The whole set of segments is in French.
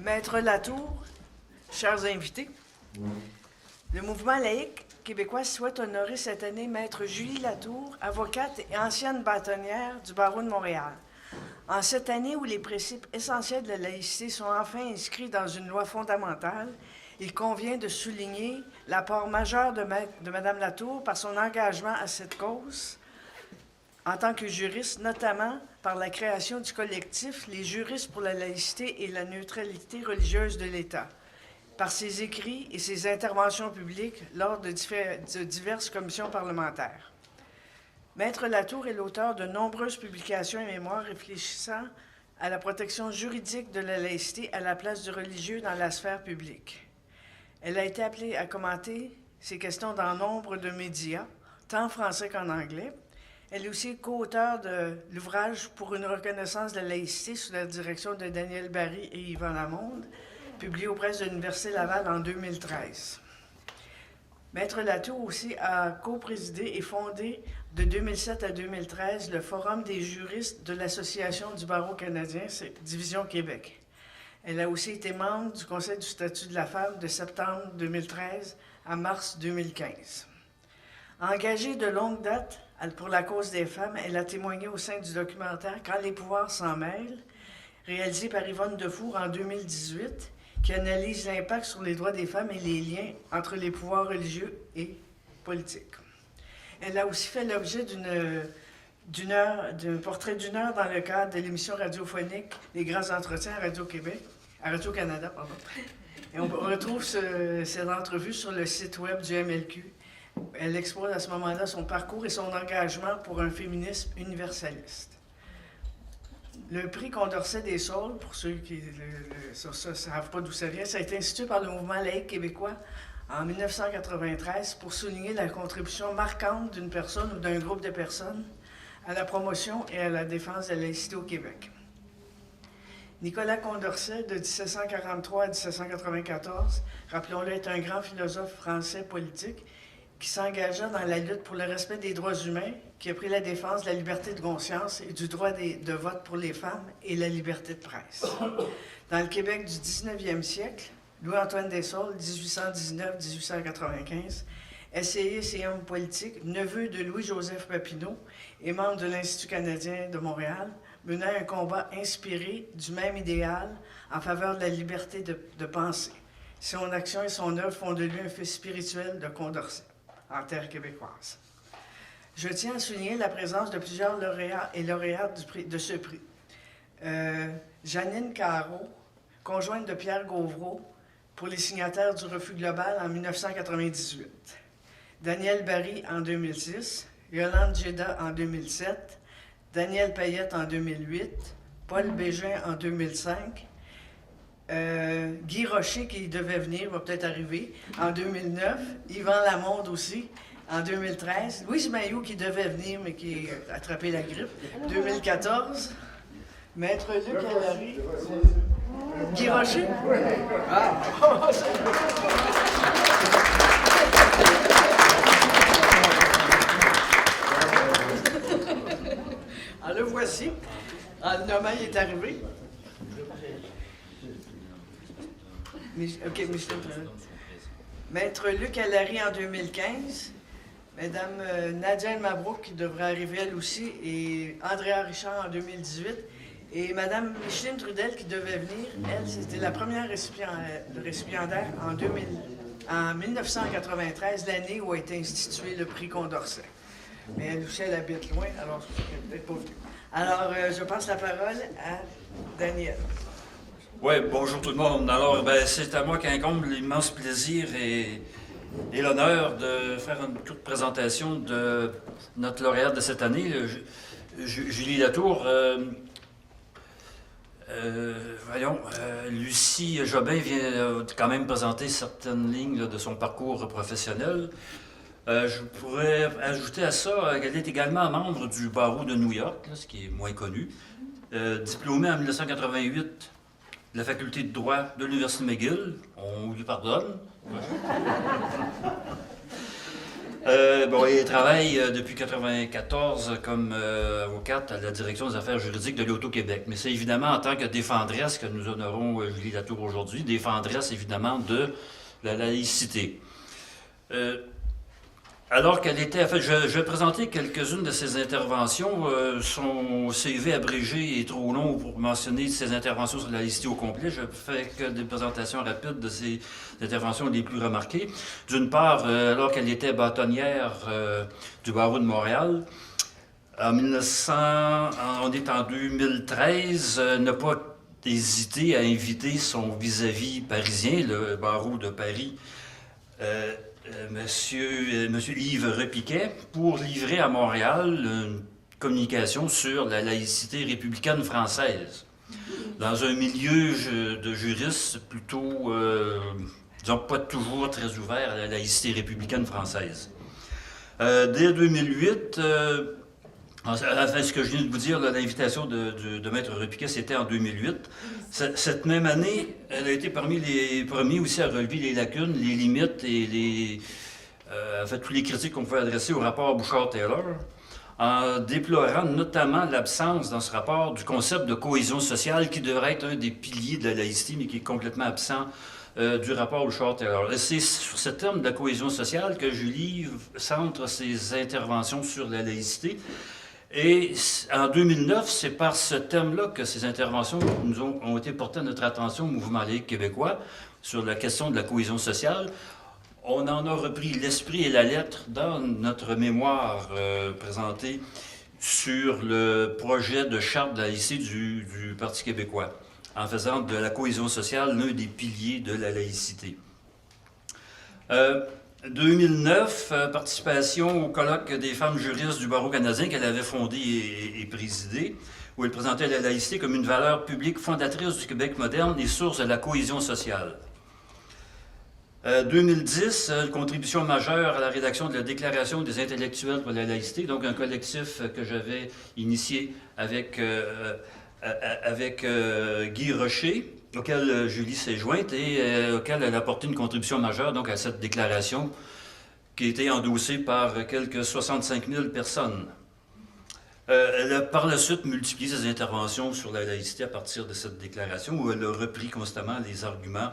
Maître Latour, chers invités, le mouvement laïque québécois souhaite honorer cette année Maître Julie Latour, avocate et ancienne bâtonnière du barreau de Montréal. En cette année où les principes essentiels de la laïcité sont enfin inscrits dans une loi fondamentale, il convient de souligner l'apport majeur de Mme Latour par son engagement à cette cause en tant que juriste, notamment par la création du collectif Les juristes pour la laïcité et la neutralité religieuse de l'État, par ses écrits et ses interventions publiques lors de diverses commissions parlementaires. Maître Latour est l'auteur de nombreuses publications et mémoires réfléchissant à la protection juridique de la laïcité à la place du religieux dans la sphère publique. Elle a été appelée à commenter ces questions dans nombre de médias, tant français qu'en anglais. Elle est aussi co-auteure de l'ouvrage « Pour une reconnaissance de la laïcité » sous la direction de Daniel Barry et Yvan Lamonde, publié aux presses de l'Université Laval en 2013. Maître Latour aussi a co-présidé et fondé de 2007 à 2013 le Forum des juristes de l'Association du barreau canadien, Division Québec. Elle a aussi été membre du Conseil du statut de la femme de septembre 2013 à mars 2015. Engagée de longue date pour la cause des femmes, elle a témoigné au sein du documentaire « Quand les pouvoirs s'en mêlent », réalisé par Yvonne Defour en 2018, qui analyse l'impact sur les droits des femmes et les liens entre les pouvoirs religieux et politiques. Elle a aussi fait l'objet d'un portrait d'une heure dans le cadre de l'émission radiophonique « Les grands entretiens » à Radio-Canada. Et on retrouve cette entrevue sur le site web du MLQ. Elle expose à ce moment-là son parcours et son engagement pour un féminisme universaliste. Le prix Condorcet des Saules, pour ceux qui ne savent pas d'où ça vient, ça a été institué par le mouvement laïque québécois en 1993 pour souligner la contribution marquante d'une personne ou d'un groupe de personnes à la promotion et à la défense de la laïcité au Québec. Nicolas Condorcet, de 1743 à 1794, rappelons-le, est un grand philosophe français politique qui s'engagea dans la lutte pour le respect des droits humains, qui a pris la défense de la liberté de conscience et du droit de vote pour les femmes et la liberté de presse. Dans le Québec du 19e siècle, Louis-Antoine Dessaules, 1819-1895, essayiste et homme politique, neveu de Louis-Joseph Papineau et membre de l'Institut canadien de Montréal, mena un combat inspiré du même idéal en faveur de la liberté de penser. Son action et son œuvre font de lui un fils spirituel de Condorcet, en terre québécoise. Je tiens à souligner la présence de plusieurs lauréats et lauréates de ce prix. Janine Caro, conjointe de Pierre Gauvreau, pour les signataires du Refus global en 1998. Daniel Barry en 2006, Yolande Djeda en 2007, Daniel Payette en 2008, Paul Bégin en 2005, Guy Rocher, qui devait venir, va peut-être arriver, en 2009, Yvan Lamonde aussi, en 2013, Louise Mailloux, qui devait venir, mais qui a attrapé la grippe, 2014, Maître Luc Allary, Guy Rocher? Ah! Alors, le voici. Le nommage est arrivé. OK, Maître Luc Allary en 2015, Madame Nadia Mabrouk, qui devrait arriver elle aussi, et Andrea Richard en 2018, et Madame Micheline Trudel, qui devait venir. Elle, c'était la première récipiendaire en 1993, l'année où a été institué le prix Condorcet. Mais elle aussi, elle habite loin, alors je ne serais peut-être pas venue. Alors, je passe la parole à Daniel. Oui, bonjour tout le monde. Alors, c'est à moi qu'incombe l'immense plaisir et l'honneur de faire une courte présentation de notre lauréate de cette année, Julie Latour. Lucie Jobin vient quand même présenter certaines lignes de son parcours professionnel. Je pourrais ajouter à ça qu'elle est également membre du barreau de New York, ce qui est moins connu. Diplômée en 1988 de la faculté de droit de l'Université McGill, on lui pardonne. Il travaille depuis 1994 comme avocate à la direction des affaires juridiques de l'Auto-Québec. Mais c'est évidemment en tant que défendresse que nous honorons Julie Latour aujourd'hui, défendresse évidemment de la laïcité. Alors qu'elle était... En fait, je vais présenter quelques-unes de ses interventions. Son CV abrégé est trop long pour mentionner ses interventions sur la laïcité au complet. Je fais que des présentations rapides de ses interventions les plus remarquées. D'une part, alors qu'elle était bâtonnière du barreau de Montréal, on est en 2013, n'a pas hésité à inviter son vis-à-vis parisien, le barreau de Paris, Monsieur Yves Repiquet, pour livrer à Montréal une communication sur la laïcité républicaine française. Dans un milieu de juristes plutôt, disons, pas toujours très ouvert à la laïcité républicaine française. Dès 2008, enfin, ce que je viens de vous dire, l'invitation de Maître Repiquet, c'était en 2008. Cette même année, elle a été parmi les premiers aussi à relever les lacunes, les limites et tous les critiques qu'on pouvait adresser au rapport Bouchard-Taylor, en déplorant notamment l'absence dans ce rapport du concept de cohésion sociale qui devrait être un des piliers de la laïcité, mais qui est complètement absent du rapport Bouchard-Taylor. C'est sur ce terme de la cohésion sociale que Julie centre ses interventions sur la laïcité. Et en 2009, c'est par ce thème-là que ces interventions ont été portées à notre attention au mouvement laïque québécois sur la question de la cohésion sociale. On en a repris l'esprit et la lettre dans notre mémoire présentée sur le projet de charte de la laïcité du Parti québécois, en faisant de la cohésion sociale l'un des piliers de la laïcité. 2009, participation au colloque des femmes juristes du barreau canadien qu'elle avait fondé et présidé, où elle présentait la laïcité comme une valeur publique fondatrice du Québec moderne et source de la cohésion sociale. 2010, contribution majeure à la rédaction de la Déclaration des intellectuels pour la laïcité, donc un collectif que j'avais initié avec Guy Rocher, auquel Julie s'est jointe et auquel elle a apporté une contribution majeure donc, à cette déclaration qui a été endossée par quelques 65 000 personnes. Elle a par la suite multiplié ses interventions sur la laïcité à partir de cette déclaration où elle a repris constamment les arguments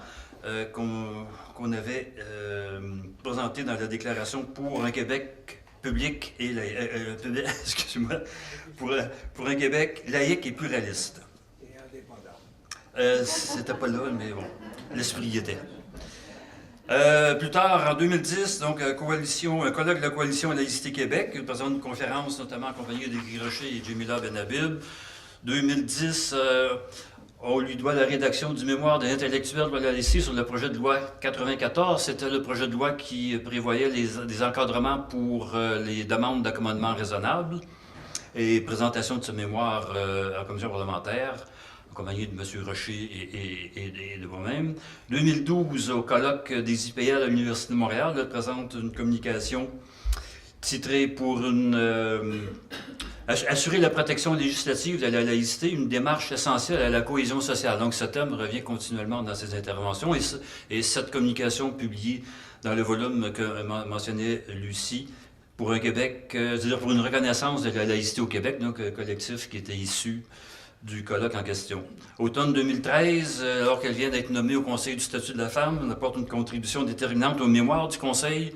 qu'on avait présentés dans la déclaration pour un Québec public et excusez-moi, pour un Québec laïque et pluraliste. C'était pas là, mais bon, l'esprit y était. Plus tard, en 2010, donc, un colloque de la Coalition Laïcité Québec, il présente une conférence notamment accompagnée de Guy Rocher et Jamila Benhabib. 2010, on lui doit la rédaction du mémoire des intellectuels de la laïcité sur le projet de loi 94. C'était le projet de loi qui prévoyait des encadrements pour les demandes d'accommodement raisonnable et présentation de ce mémoire en commission parlementaire, accompagné de M. Rocher et de moi-même. 2012, au colloque des IPL à l'Université de Montréal, elle présente une communication titrée pour assurer la protection législative de la laïcité, une démarche essentielle à la cohésion sociale. Donc ce thème revient continuellement dans ses interventions et cette communication publiée dans le volume que mentionnait Lucie, pour un Québec, c'est-à-dire pour une reconnaissance de la laïcité au Québec, donc un collectif qui était issu du colloque en question. Automne 2013, alors qu'elle vient d'être nommée au Conseil du statut de la femme, on apporte une contribution déterminante aux mémoires du Conseil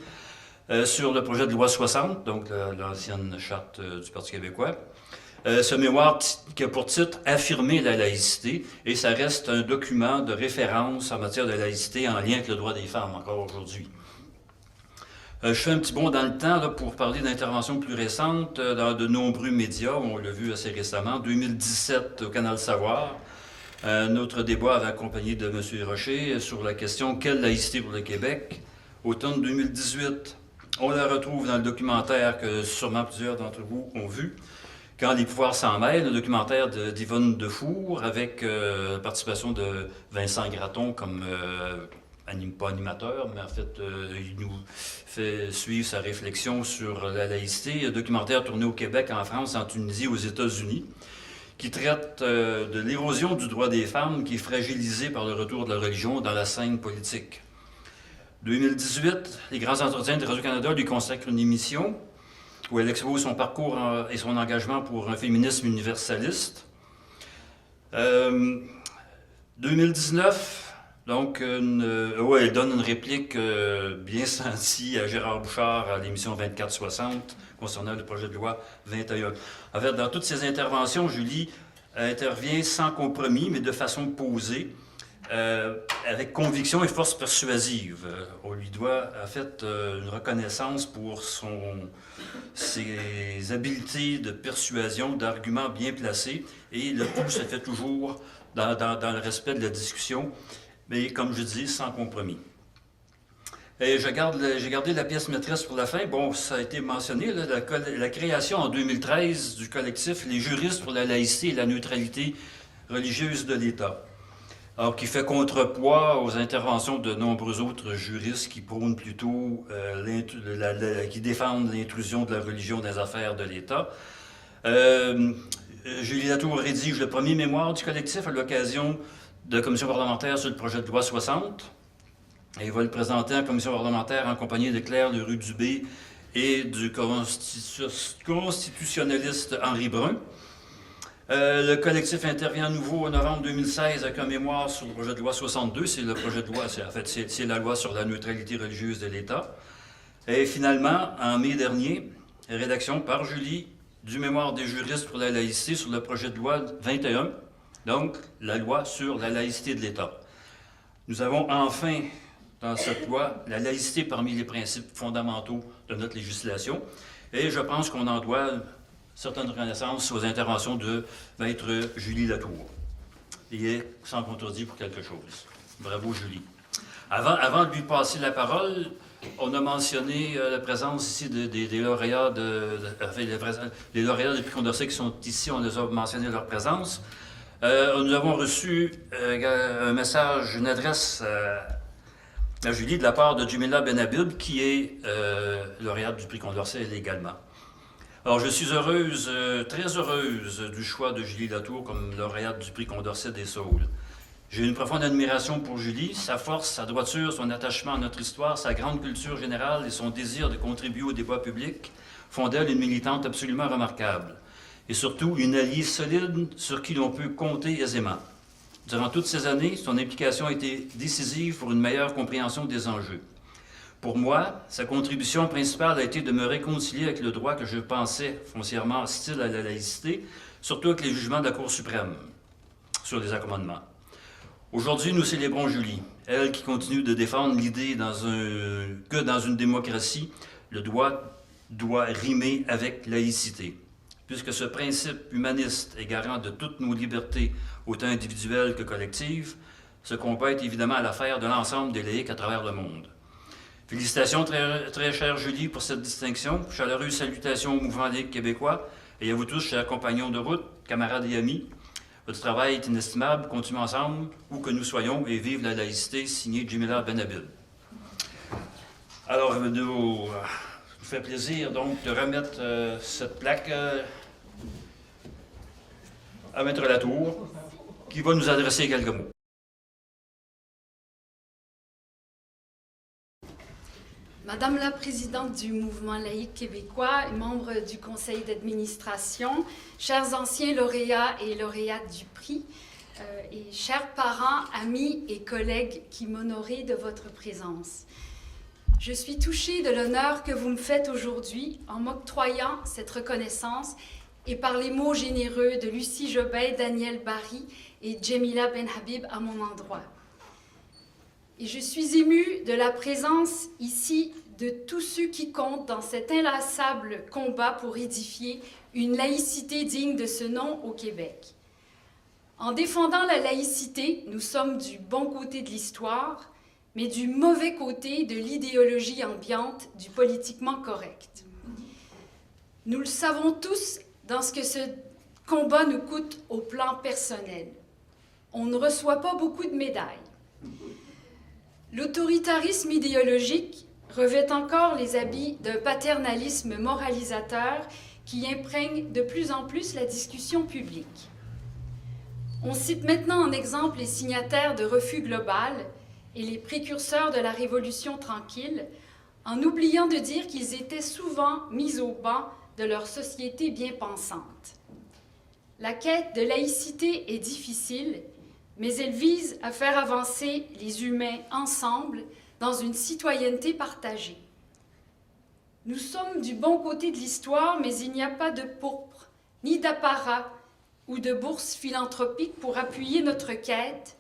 sur le projet de loi 60, donc l'ancienne charte du Parti québécois. Ce mémoire qui a pour titre « Affirmer la laïcité » et ça reste un document de référence en matière de laïcité en lien avec le droit des femmes encore aujourd'hui. Je fais un petit bond dans le temps là, pour parler d'interventions plus récentes dans de nombreux médias. On l'a vu assez récemment. 2017, au Canal Savoir, notre débat avait accompagné de M. Rocher sur la question « Quelle laïcité pour le Québec ?» Automne 2018, on la retrouve dans le documentaire que sûrement plusieurs d'entre vous ont vu. « Quand les pouvoirs s'en mêlent », le documentaire d'Yvonne Defour avec la participation de Vincent Gratton comme pas animateur, mais en fait, il nous fait suivre sa réflexion sur la laïcité. Un documentaire tourné au Québec, en France, en Tunisie, aux États-Unis, qui traite de l'érosion du droit des femmes qui est fragilisée par le retour de la religion dans la scène politique. 2018, les grands entretiens de Radio-Canada lui consacrent une émission où elle expose son parcours et son engagement pour un féminisme universaliste. 2019, donc, elle donne une réplique bien sentie à Gérard Bouchard à l'émission 2460 concernant le projet de loi 21. En fait, dans toutes ses interventions, Julie intervient sans compromis, mais de façon posée, avec conviction et force persuasive. On lui doit, en fait, une reconnaissance pour ses habiletés de persuasion, d'arguments bien placés, et le tout se fait toujours dans le respect de la discussion, mais comme je dis, sans compromis. Et j'ai gardé la pièce maîtresse pour la fin. Bon, ça a été mentionné, là, la création en 2013 du collectif Les juristes pour la laïcité et la neutralité religieuse de l'État. Alors, qui fait contrepoids aux interventions de nombreux autres juristes qui prônent plutôt, qui défendent l'intrusion de la religion dans les affaires de l'État. Julie Latour rédige le premier mémoire du collectif à l'occasion de la commission parlementaire sur le projet de loi 60. Et il va le présenter en commission parlementaire en compagnie de Claire Leroux-Dubé et du constitutionnaliste Henri Brun. Le collectif intervient à nouveau en novembre 2016 avec un mémoire sur le projet de loi 62. C'est le projet de loi, c'est la loi sur la neutralité religieuse de l'État. Et finalement, en mai dernier, rédaction par Julie du mémoire des juristes pour la laïcité sur le projet de loi 21, donc la loi sur la laïcité de l'État. Nous avons enfin, dans cette loi, la laïcité parmi les principes fondamentaux de notre législation, et je pense qu'on en doit certaines reconnaissances aux interventions de Maître Julie Latour. Il est sans contredit pour quelque chose. Bravo, Julie. Avant de lui passer la parole, on a mentionné la présence ici des lauréats les lauréats du prix Condorcet qui sont ici, on les a mentionné leur présence. Nous avons reçu un message, une adresse à Julie de la part de Jamila Benhabib, qui est lauréate du prix Condorcet également. Alors, je suis très heureuse du choix de Julie Latour comme lauréate du prix Condorcet des Saules. J'ai une profonde admiration pour Julie, sa force, sa droiture, son attachement à notre histoire, sa grande culture générale et son désir de contribuer au débat public font d'elle une militante absolument remarquable. Et surtout, une alliée solide sur qui l'on peut compter aisément. Durant toutes ces années, son implication a été décisive pour une meilleure compréhension des enjeux. Pour moi, sa contribution principale a été de me réconcilier avec le droit que je pensais foncièrement hostile à la laïcité, surtout avec les jugements de la Cour suprême sur les accommodements. Aujourd'hui, nous célébrons Julie, elle qui continue de défendre l'idée que dans une démocratie, le droit doit rimer avec laïcité. Puisque ce principe humaniste est garant de toutes nos libertés, autant individuelles que collectives, ce combat est évidemment à l'affaire de l'ensemble des laïcs à travers le monde. Félicitations très, très chère Julie pour cette distinction. Chaleureuse salutations au mouvement laïque québécois et à vous tous, chers compagnons de route, camarades et amis. Votre travail est inestimable, continuons ensemble, où que nous soyons, et vive la laïcité, signé Jamila Benhabib. Alors, nous fait plaisir donc de remettre cette plaque à Maître Latour, qui va nous adresser quelques mots. Madame la présidente du mouvement laïque québécois et membre du conseil d'administration, chers anciens lauréats et lauréates du prix, et chers parents, amis et collègues qui m'honorez de votre présence. Je suis touchée de l'honneur que vous me faites aujourd'hui en m'octroyant cette reconnaissance et par les mots généreux de Lucie Jobin, Daniel Barry et Jamila Benhabib à mon endroit. Et je suis émue de la présence ici de tous ceux qui comptent dans cet inlassable combat pour édifier une laïcité digne de ce nom au Québec. En défendant la laïcité, nous sommes du bon côté de l'histoire, mais du mauvais côté de l'idéologie ambiante du politiquement correct. Nous le savons tous dans ce que ce combat nous coûte au plan personnel. On ne reçoit pas beaucoup de médailles. L'autoritarisme idéologique revêt encore les habits d'un paternalisme moralisateur qui imprègne de plus en plus la discussion publique. On cite maintenant en exemple les signataires de Refus global et les précurseurs de la Révolution tranquille, en oubliant de dire qu'ils étaient souvent mis au banc de leur société bien pensante. La quête de laïcité est difficile, mais elle vise à faire avancer les humains ensemble dans une citoyenneté partagée. Nous sommes du bon côté de l'histoire, mais il n'y a pas de pourpre, ni d'apparat ou de bourse philanthropique pour appuyer notre quête,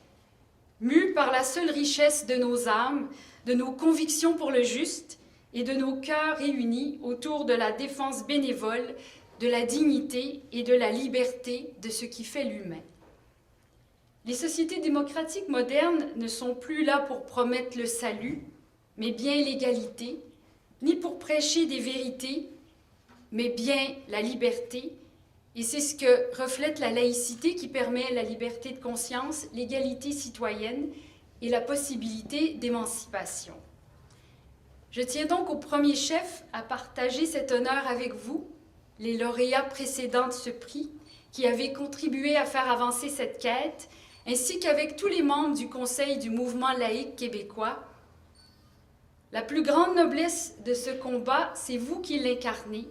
mus par la seule richesse de nos âmes, de nos convictions pour le juste et de nos cœurs réunis autour de la défense bénévole, de la dignité et de la liberté de ce qui fait l'humain. Les sociétés démocratiques modernes ne sont plus là pour promettre le salut, mais bien l'égalité, ni pour prêcher des vérités, mais bien la liberté. Et c'est ce que reflète la laïcité qui permet la liberté de conscience, l'égalité citoyenne et la possibilité d'émancipation. Je tiens donc au premier chef à partager cet honneur avec vous, les lauréats précédents de ce prix, qui avaient contribué à faire avancer cette quête, ainsi qu'avec tous les membres du Conseil du mouvement laïque québécois. La plus grande noblesse de ce combat, c'est vous qui l'incarnez,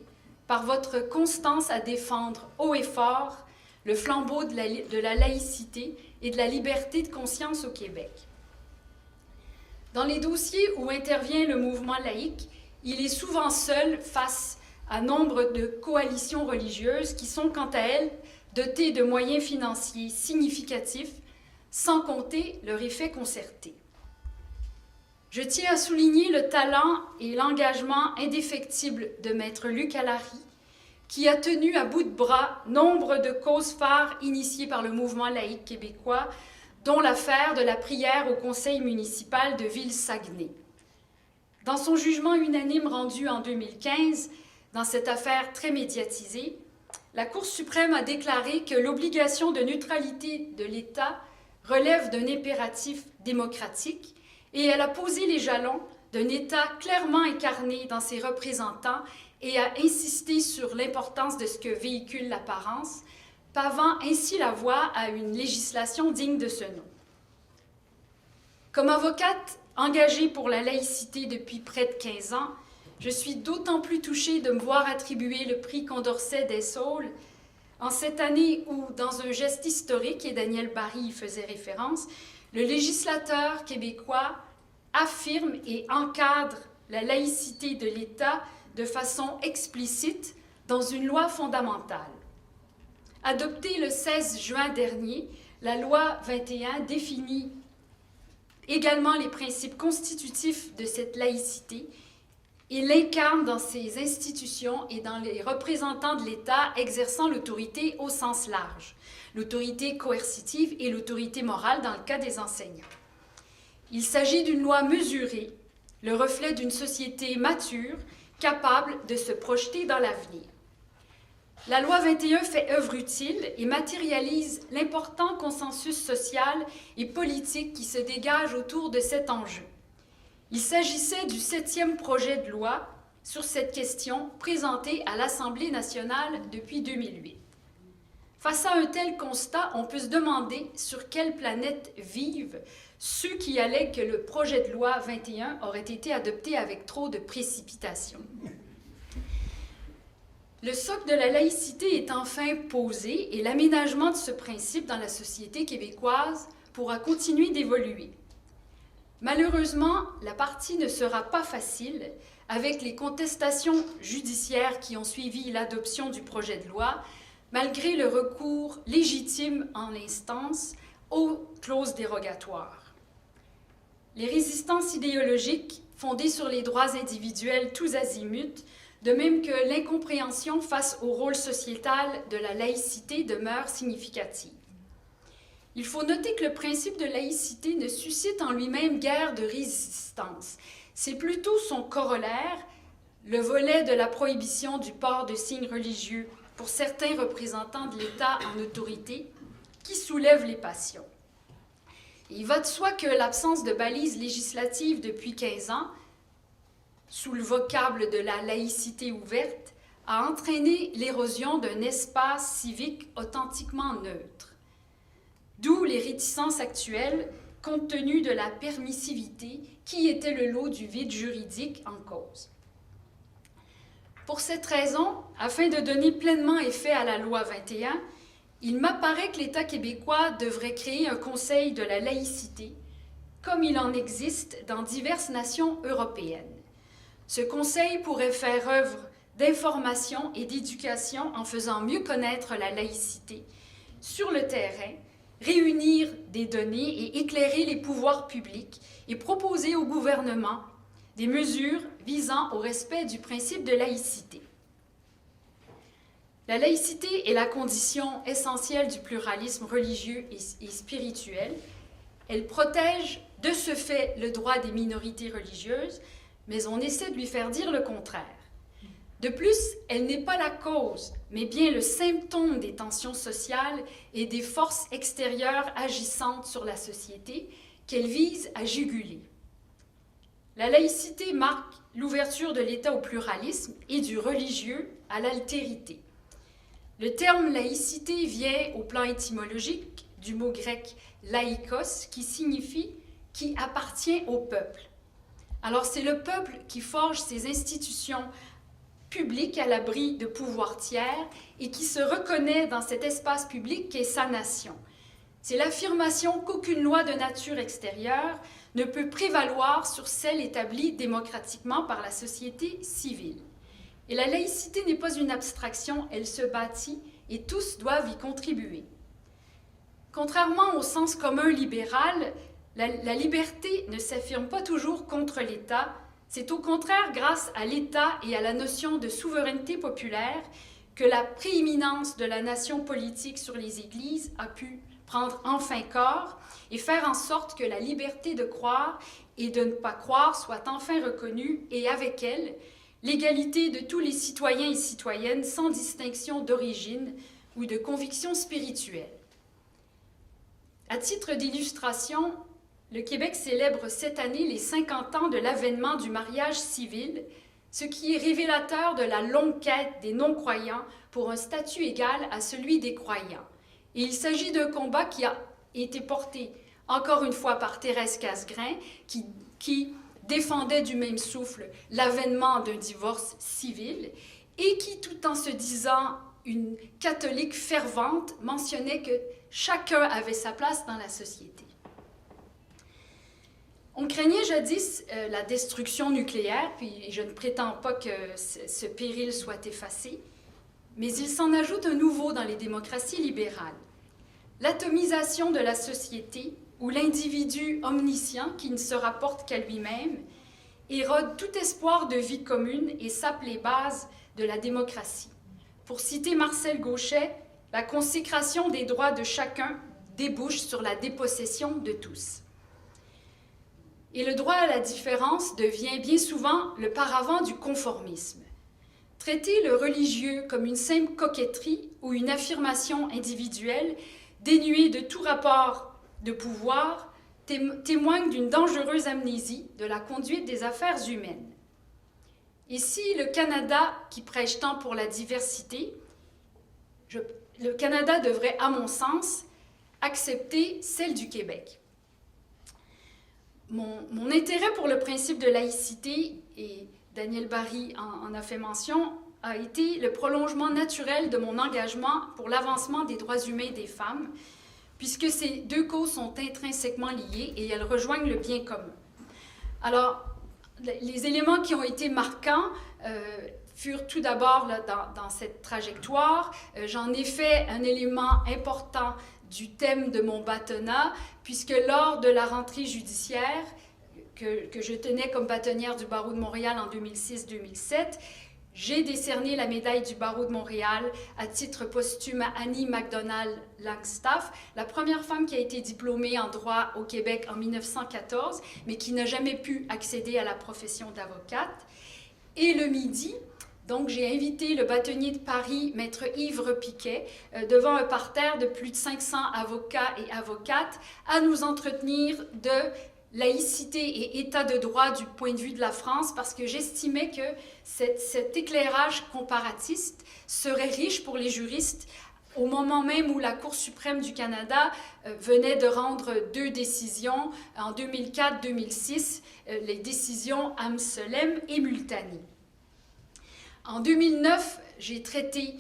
par votre constance à défendre haut et fort le flambeau de la laïcité et de la liberté de conscience au Québec. Dans les dossiers où intervient le mouvement laïque, il est souvent seul face à nombre de coalitions religieuses qui sont, quant à elles, dotées de moyens financiers significatifs, sans compter leur effet concerté. Je tiens à souligner le talent et l'engagement indéfectible de Maître Luc Allary, qui a tenu à bout de bras nombre de causes phares initiées par le mouvement laïque québécois, dont l'affaire de la prière au conseil municipal de Ville-Saguenay. Dans son jugement unanime rendu en 2015, dans cette affaire très médiatisée, la Cour suprême a déclaré que l'obligation de neutralité de l'État relève d'un impératif démocratique et elle a posé les jalons d'un État clairement incarné dans ses représentants et a insisté sur l'importance de ce que véhicule l'apparence, pavant ainsi la voie à une législation digne de ce nom. Comme avocate engagée pour la laïcité depuis près de 15 ans, je suis d'autant plus touchée de me voir attribuer le prix Condorcet des Saules en cette année où, dans un geste historique, et Daniel Barry y faisait référence, le législateur québécois affirme et encadre la laïcité de l'État de façon explicite dans une loi fondamentale. Adoptée le 16 juin dernier, la loi 21 définit également les principes constitutifs de cette laïcité et l'incarne dans ses institutions et dans les représentants de l'État exerçant l'autorité au sens large, l'autorité coercitive et l'autorité morale dans le cas des enseignants. Il s'agit d'une loi mesurée, le reflet d'une société mature, capable de se projeter dans l'avenir. La loi 21 fait œuvre utile et matérialise l'important consensus social et politique qui se dégage autour de cet enjeu. Il s'agissait du 7e projet de loi sur cette question présenté à l'Assemblée nationale depuis 2008. Face à un tel constat, on peut se demander sur quelle planète vivent ceux qui allèguent que le projet de loi 21 aurait été adopté avec trop de précipitation. Le socle de la laïcité est enfin posé et l'aménagement de ce principe dans la société québécoise pourra continuer d'évoluer. Malheureusement, la partie ne sera pas facile avec les contestations judiciaires qui ont suivi l'adoption du projet de loi, malgré le recours légitime en l'instance aux clauses dérogatoires. Les résistances idéologiques fondées sur les droits individuels tous azimuts, de même que l'incompréhension face au rôle sociétal de la laïcité demeure significative. Il faut noter que le principe de laïcité ne suscite en lui-même guère de résistance. C'est plutôt son corollaire, le volet de la prohibition du port de signes religieux pour certains représentants de l'État en autorité, qui soulève les passions. Et il va de soi que l'absence de balises législatives depuis 15 ans, sous le vocable de la laïcité ouverte, a entraîné l'érosion d'un espace civique authentiquement neutre. D'où les réticences actuelles compte tenu de la permissivité qui était le lot du vide juridique en cause. Pour cette raison, afin de donner pleinement effet à la loi 21, il m'apparaît que l'État québécois devrait créer un conseil de la laïcité, comme il en existe dans diverses nations européennes. Ce conseil pourrait faire œuvre d'information et d'éducation en faisant mieux connaître la laïcité sur le terrain, réunir des données et éclairer les pouvoirs publics et proposer au gouvernement des mesures visant au respect du principe de laïcité. La laïcité est la condition essentielle du pluralisme religieux et spirituel. Elle protège de ce fait le droit des minorités religieuses, mais on essaie de lui faire dire le contraire. De plus, elle n'est pas la cause, mais bien le symptôme des tensions sociales et des forces extérieures agissantes sur la société qu'elle vise à juguler. La laïcité marque l'ouverture de l'État au pluralisme et du religieux à l'altérité. Le terme laïcité vient au plan étymologique du mot grec laïkos qui signifie « qui appartient au peuple ». Alors c'est le peuple qui forge ses institutions publiques à l'abri de pouvoirs tiers et qui se reconnaît dans cet espace public qu'est sa nation. C'est l'affirmation qu'aucune loi de nature extérieure ne peut prévaloir sur celle établie démocratiquement par la société civile. Et la laïcité n'est pas une abstraction, elle se bâtit et tous doivent y contribuer. Contrairement au sens commun libéral, la liberté ne s'affirme pas toujours contre l'État, c'est au contraire grâce à l'État et à la notion de souveraineté populaire que la prééminence de la nation politique sur les églises a pu prendre enfin corps et faire en sorte que la liberté de croire et de ne pas croire soit enfin reconnue et avec elle, l'égalité de tous les citoyens et citoyennes sans distinction d'origine ou de conviction spirituelle. À titre d'illustration, le Québec célèbre cette année les 50 ans de l'avènement du mariage civil, ce qui est révélateur de la longue quête des non-croyants pour un statut égal à celui des croyants. Et il s'agit d'un combat qui a été porté encore une fois par Thérèse Casgrain, qui défendait du même souffle l'avènement d'un divorce civil et qui, tout en se disant une catholique fervente, mentionnait que chacun avait sa place dans la société. On craignait jadis la destruction nucléaire, puis je ne prétends pas que ce péril soit effacé, mais il s'en ajoute un nouveau dans les démocraties libérales. L'atomisation de la société, où l'individu omniscient, qui ne se rapporte qu'à lui-même, érode tout espoir de vie commune et sape les bases de la démocratie. Pour citer Marcel Gauchet, la consécration des droits de chacun débouche sur la dépossession de tous. Et le droit à la différence devient bien souvent le paravent du conformisme. Traiter le religieux comme une simple coquetterie ou une affirmation individuelle dénuée de tout rapport de pouvoir témoigne d'une dangereuse amnésie de la conduite des affaires humaines. Ici, le Canada, qui prêche tant pour la diversité, le Canada devrait, à mon sens, accepter celle du Québec. Mon intérêt pour le principe de laïcité, et Daniel Barry en a fait mention, a été le prolongement naturel de mon engagement pour l'avancement des droits humains des femmes, puisque ces deux causes sont intrinsèquement liées et elles rejoignent le bien commun. Alors, les éléments qui ont été marquants furent tout d'abord dans cette trajectoire. J'en ai fait un élément important du thème de mon bâtonnat, puisque lors de la rentrée judiciaire que je tenais comme bâtonnière du barreau de Montréal en 2006-2007, j'ai décerné la médaille du barreau de Montréal à titre posthume à Annie MacDonald-Langstaff, la première femme qui a été diplômée en droit au Québec en 1914, mais qui n'a jamais pu accéder à la profession d'avocate. Et le midi, donc j'ai invité le bâtonnier de Paris, maître Yves Repiquet, devant un parterre de plus de 500 avocats et avocates, à nous entretenir de laïcité et état de droit du point de vue de la France, parce que j'estimais que cet éclairage comparatiste serait riche pour les juristes au moment même où la Cour suprême du Canada venait de rendre 2 décisions, en 2004-2006, les décisions Amselem et Multani. En 2009, j'ai traité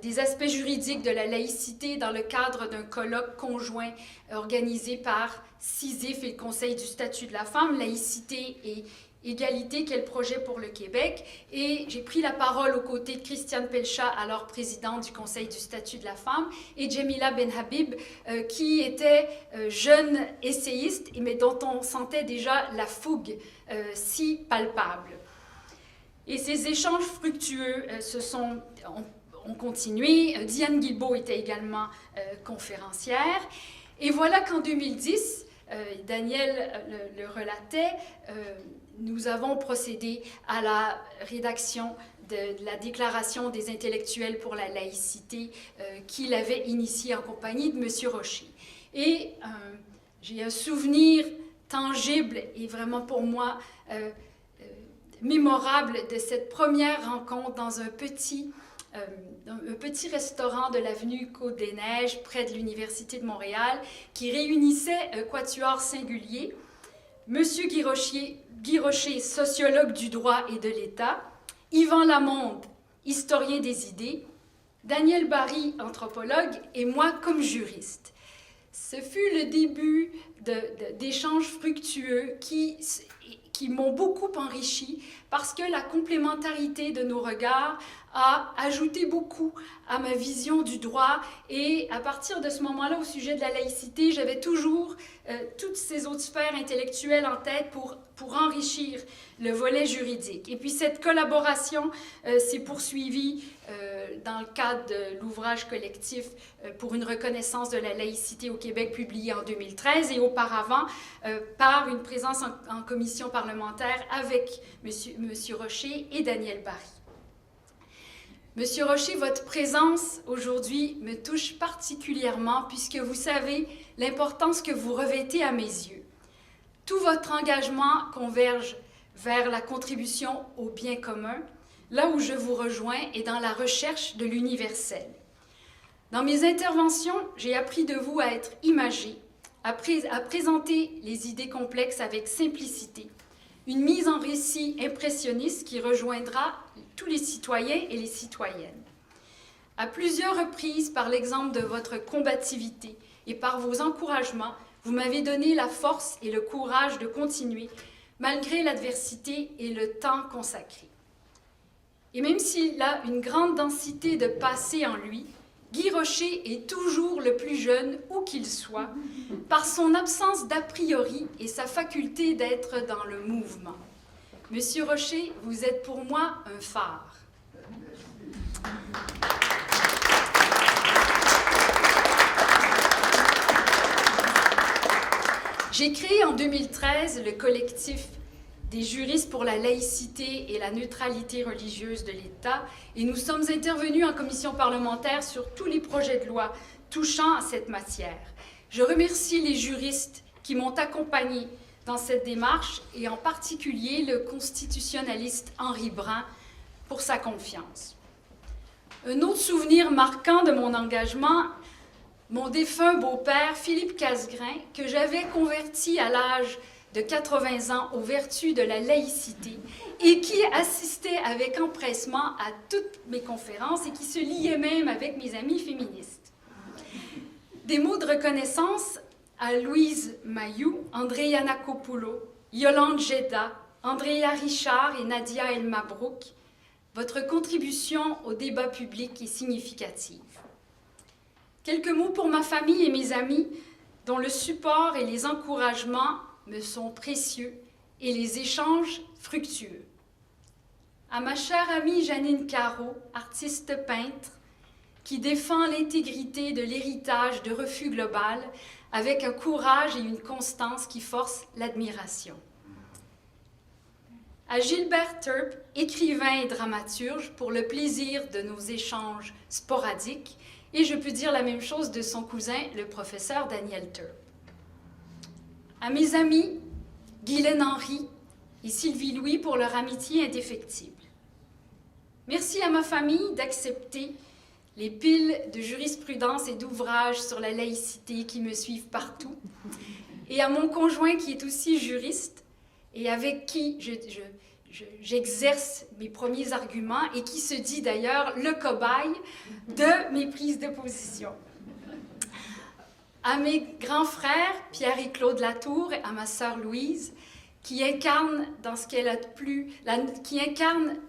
des aspects juridiques de la laïcité dans le cadre d'un colloque conjoint organisé par CISIF et le Conseil du statut de la femme, laïcité et égalité, quel projet pour le Québec. Et j'ai pris la parole aux côtés de Christiane Pelcha, alors présidente du Conseil du statut de la femme, et Jamila Benhabib, qui était jeune essayiste, mais dont on sentait déjà la fougue si palpable. Et ces échanges fructueux ont continué. Diane Guilbeault était également conférencière. Et voilà qu'en 2010, Daniel le relatait, nous avons procédé à la rédaction de la Déclaration des intellectuels pour la laïcité qu'il avait initiée en compagnie de M. Rocher. Et j'ai un souvenir tangible et vraiment pour moi mémorable de cette première rencontre dans un petit restaurant de l'avenue Côte-des-Neiges, près de l'Université de Montréal, qui réunissait un quatuor singulier, M. Guy Rocher, sociologue du droit et de l'État, Yvan Lamonde, historien des idées, Daniel Barry, anthropologue, et moi comme juriste. Ce fut le début d'échanges fructueux qui m'ont beaucoup enrichi parce que la complémentarité de nos regards a ajouté beaucoup à ma vision du droit, et à partir de ce moment-là, au sujet de la laïcité, j'avais toujours toutes ces autres sphères intellectuelles en tête pour enrichir le volet juridique. Et puis cette collaboration s'est poursuivie dans le cadre de l'ouvrage collectif pour une reconnaissance de la laïcité au Québec, publié en 2013, et auparavant par une présence en commission parlementaire avec M. Rocher et Daniel Barry. Monsieur Rocher, votre présence aujourd'hui me touche particulièrement puisque vous savez l'importance que vous revêtez à mes yeux. Tout votre engagement converge vers la contribution au bien commun, là où je vous rejoins est dans la recherche de l'universel. Dans mes interventions, j'ai appris de vous à être imagé, à présenter les idées complexes avec simplicité, une mise en récit impressionniste qui rejoindra tous les citoyens et les citoyennes. À plusieurs reprises, par l'exemple de votre combativité et par vos encouragements, vous m'avez donné la force et le courage de continuer, malgré l'adversité et le temps consacré. Et même s'il a une grande densité de passé en lui, Guy Rocher est toujours le plus jeune, où qu'il soit, par son absence d'a priori et sa faculté d'être dans le mouvement. Monsieur Rocher, vous êtes pour moi un phare. J'ai créé en 2013 le collectif des juristes pour la laïcité et la neutralité religieuse de l'État, et nous sommes intervenus en commission parlementaire sur tous les projets de loi touchant à cette matière. Je remercie les juristes qui m'ont accompagné dans cette démarche, et en particulier le constitutionnaliste Henri Brun pour sa confiance. Un autre souvenir marquant de mon engagement, mon défunt beau-père Philippe Casgrain, que j'avais converti à l'âge de 80 ans aux vertus de la laïcité et qui assistait avec empressement à toutes mes conférences et qui se liait même avec mes amis féministes. Des mots de reconnaissance à Louise Mayou, André Yannakopoulos, Yolande Jeddah, Andrea Richard et Nadia El Mabrouk. Votre contribution au débat public est significative. Quelques mots pour ma famille et mes amis, dont le support et les encouragements me sont précieux et les échanges fructueux. À ma chère amie Janine Caro, artiste peintre, qui défend l'intégrité de l'héritage de Refus Global avec un courage et une constance qui forcent l'admiration. À Gilbert Turp, écrivain et dramaturge, pour le plaisir de nos échanges sporadiques, et je peux dire la même chose de son cousin, le professeur Daniel Turp. À mes amis, Guylaine Henry et Sylvie Louis pour leur amitié indéfectible. Merci à ma famille d'accepter les piles de jurisprudence et d'ouvrages sur la laïcité qui me suivent partout, et à mon conjoint qui est aussi juriste et avec qui j'exerce mes premiers arguments et qui se dit d'ailleurs le cobaye de mes prises de position. À mes grands frères, Pierre et Claude Latour, et à ma sœur Louise, qui incarne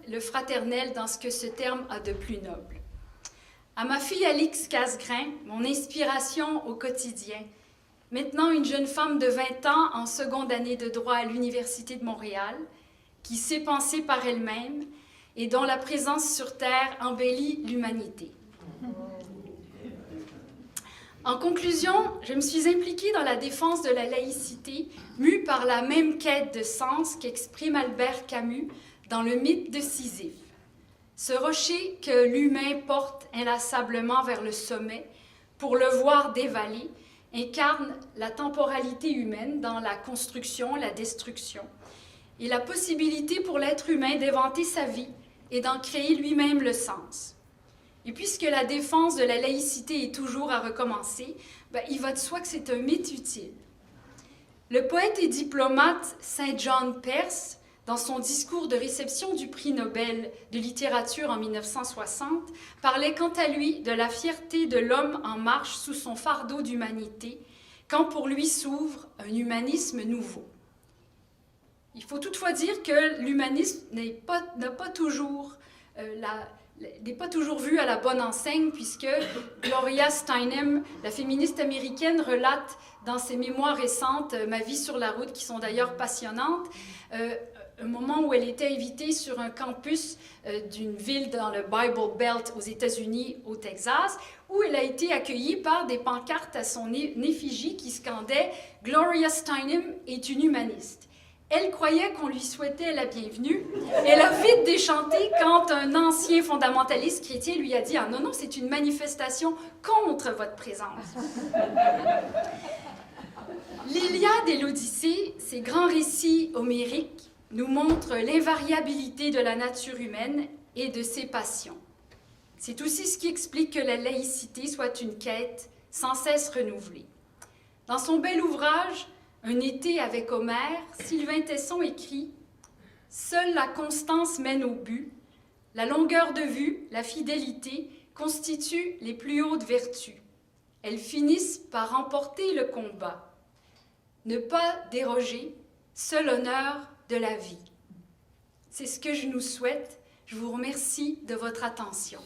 le fraternel dans ce que ce terme a de plus noble. À ma fille Alix Casgrain, mon inspiration au quotidien, maintenant une jeune femme de 20 ans en seconde année de droit à l'Université de Montréal, qui sait penser par elle-même et dont la présence sur Terre embellit l'humanité. En conclusion, je me suis impliquée dans la défense de la laïcité, mue par la même quête de sens qu'exprime Albert Camus dans le mythe de Sisyphe. Ce rocher que l'humain porte inlassablement vers le sommet pour le voir dévaler incarne la temporalité humaine dans la construction, la destruction, et la possibilité pour l'être humain d'inventer sa vie et d'en créer lui-même le sens. Et puisque la défense de la laïcité est toujours à recommencer, il va de soi que c'est un mythe utile. Le poète et diplomate Saint John Peirce, dans son discours de réception du prix Nobel de littérature en 1960, parlait quant à lui de la fierté de l'homme en marche sous son fardeau d'humanité, quand pour lui s'ouvre un humanisme nouveau. Il faut toutefois dire que l'humanisme n'est pas toujours vu à la bonne enseigne, puisque Gloria Steinem, la féministe américaine, relate dans ses mémoires récentes « Ma vie sur la route », qui sont d'ailleurs passionnantes, un moment où elle était invitée sur un campus d'une ville dans le Bible Belt aux États-Unis, au Texas, où elle a été accueillie par des pancartes à son effigie qui scandaient « Gloria Steinem est une humaniste ». Elle croyait qu'on lui souhaitait la bienvenue. Elle a vite déchanté quand un ancien fondamentaliste chrétien lui a dit « Ah non, non, c'est une manifestation contre votre présence ». L'Iliade et l'Odyssée, ces grands récits homériques, nous montrent l'invariabilité de la nature humaine et de ses passions. C'est aussi ce qui explique que la laïcité soit une quête sans cesse renouvelée. Dans son bel ouvrage « Un été avec Homère », Sylvain Tesson écrit « Seule la constance mène au but, la longueur de vue, la fidélité constituent les plus hautes vertus. Elles finissent par remporter le combat. Ne pas déroger, seul honneur de la vie. » C'est ce que je nous souhaite. Je vous remercie de votre attention.